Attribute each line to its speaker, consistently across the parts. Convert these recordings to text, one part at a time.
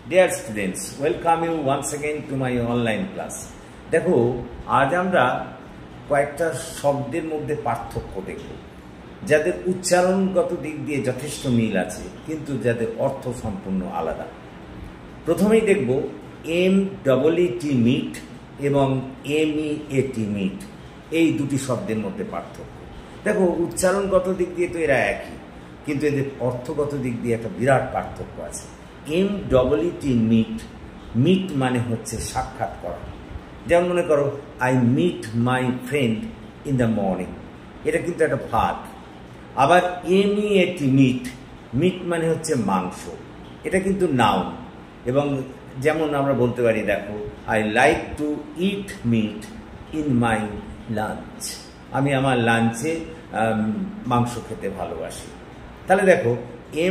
Speaker 1: Dear students, welcome you once again to my online class. দেখো আজ আমরা কয়েকটা শব্দের মধ্যে পার্থক্য দেখব যাদের উচ্চারণগত দিক দিয়ে যথেষ্ট মিল আছে কিন্তু যাদের অর্থ সম্পূর্ণ আলাদা। প্রথমেই দেখব MEET মিট এবং MEAT মিট, এই দুটি শব্দের মধ্যে পার্থক্য। দেখো উচ্চারণগত দিক দিয়ে তো এরা একই, কিন্তু এদের অর্থগত দিক দিয়ে একটা বিরাট পার্থক্য আছে। MEET মিট, মিট মানে হচ্ছে সাক্ষাৎ করা। যেমন মনে করো I meet my friend in the morning, এটা কিন্তু একটা ভার্ব। আবার MEAT মিট, মিট মানে হচ্ছে মাংস, এটা কিন্তু নাউন। এবং যেমন আমরা বলতে পারি, দেখো I like to it meet in my lunch, আমি আমার লাঞ্চে মাংস খেতে ভালোবাসি। তাহলে দেখো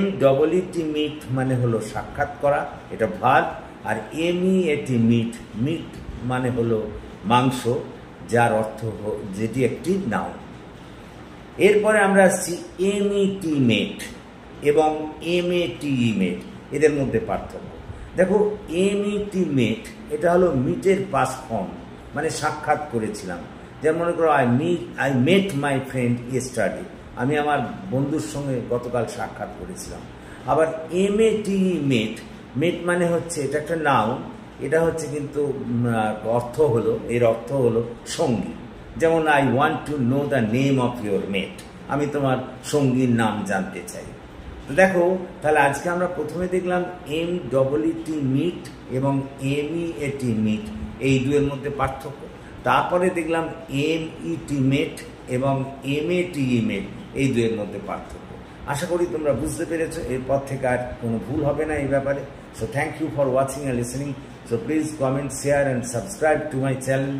Speaker 1: MEET মিট মানে হলো সাক্ষাৎ করা, এটা ভার্ব। আর MEAT মিট, মিট মানে হলো মাংস, যার অর্থ যেটি একটি নাউন। এরপরে আমরা আসছি MET মেট এবং MATE মেট, এদের মধ্যে পার্থক্য। দেখো MET মেট এটা হলো মিটের পাস্ট ফর্ম, মানে সাক্ষাৎ করেছিলাম। যেমন মনে করো I met my friend yesterday, আমি আমার বন্ধুর সঙ্গে গতকাল সাক্ষাৎ করেছিলাম। আবার MATE মেট, মেট মানে হচ্ছে এটা একটা নাউন, এটা হচ্ছে কিন্তু এর অর্থ হলো সঙ্গী। যেমন I want to know the name of your mate, আমি তোমার সঙ্গীর নাম জানতে চাই। তো দেখো তাহলে আজকে আমরা প্রথমে দেখলাম MEET মিট এবং MEAT মিট, এই দুয়ের মধ্যে পার্থক্য। তারপরে দেখলাম MET মেট এবং MATE মেট, এই দুয়ের মধ্যে পার্থক্য। আশা করি তোমরা বুঝতে পেরেছো, এরপর থেকে আর কোনো ভুল হবে না এই ব্যাপারে। So thank you for watching and listening. So please comment, share and subscribe to my channel